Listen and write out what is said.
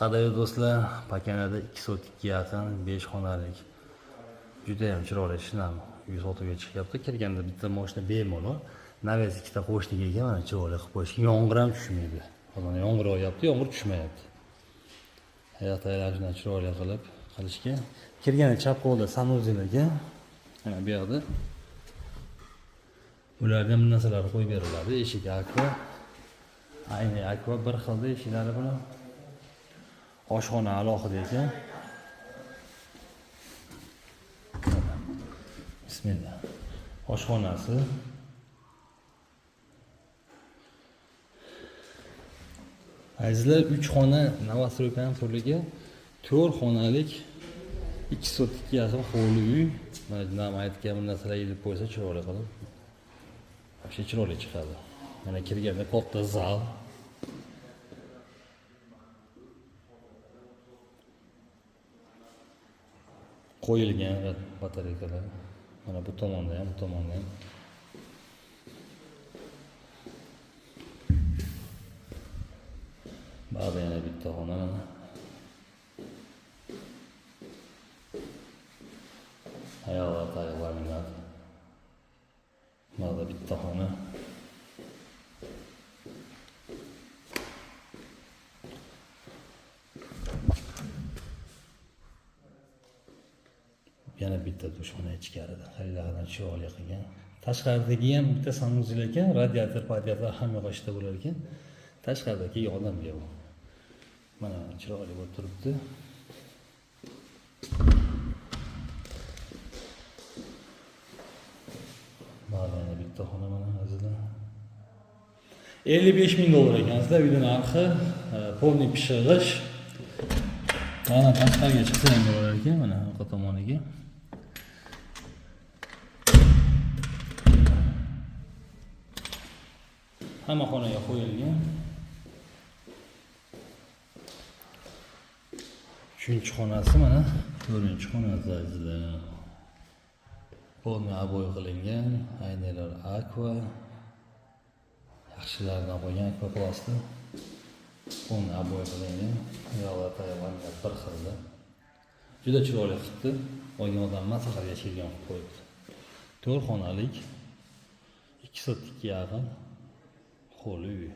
Qadrdon do'stlar, Pakanada 2 sotikka yaqin 5 xonalik juda ham chiroyli shinam uy sotuvga chiqyapti. Kirganda bitta mashina bemalol, navas ikkita qo'shniga ega, mana chiroyli qilib qo'yishgan. Yomg'ir ham tushmaydi. Hozir yomg'ir yog'yapti, yomg'ir tushmayapti. Hayotlarni chiroyli qilib qilishgan. Kirganda chap qo'lda sanuzel ekan. Mana bu yerda ularga bu narsalar qo'yib beriladi. Eshik akva. Ayni akva bir xilda eshiklari bilan. Oshxona alohida ekan. Bismillah. Oshxonasi. Azizlar 3 xona Novostroykan turligi 4 xonalik 2 sotikka yaqin hovli uy. Mana aytgan bu narsalar yilib qo'ysa chiroyli qilib. Вообще chiroyli chiqadi. Mana kirganda katta zal. Qo'yilgan batareykalar. Mana bu tomonda ham, bu tomonda ham. Ba'da yana bitta xona. Ayollar tayyorlanadi. Ba'da bitta xona. Yana bitta dushxona ichkarida. Xayrlardan chiroyli qilgan. Tashqaridagi ham bitta sanuzel ekan, radiator hamma yoqda bo'lar ekan. Tashqaridagi odam yo'q. Mana chiroyli bo'lib turibdi. Mana bitta xona mana azizlar. 55 ming dollar ekan azizlar, uyning narxi, polniy pishig'ish. Mana tashqariga chiqsa ham bo'lar ekan, mana orqa tomoniga. Hamma xonaga qo'yilgan. 3-chi xonasi mana 4-chi xonasi azizlar. Polniy aboy qilingan, aynalar aqua. Yaxshilardan qo'ygan aqua plastik. Polniy aboy qilingan. Yo'llar tayyorlangan bir xilda. Juda chiroyli qilibdi. Olgan odam maslahat yashirgan qilib qo'yibdi. 4 xonalik 2 sotikka yaqin hovli uy.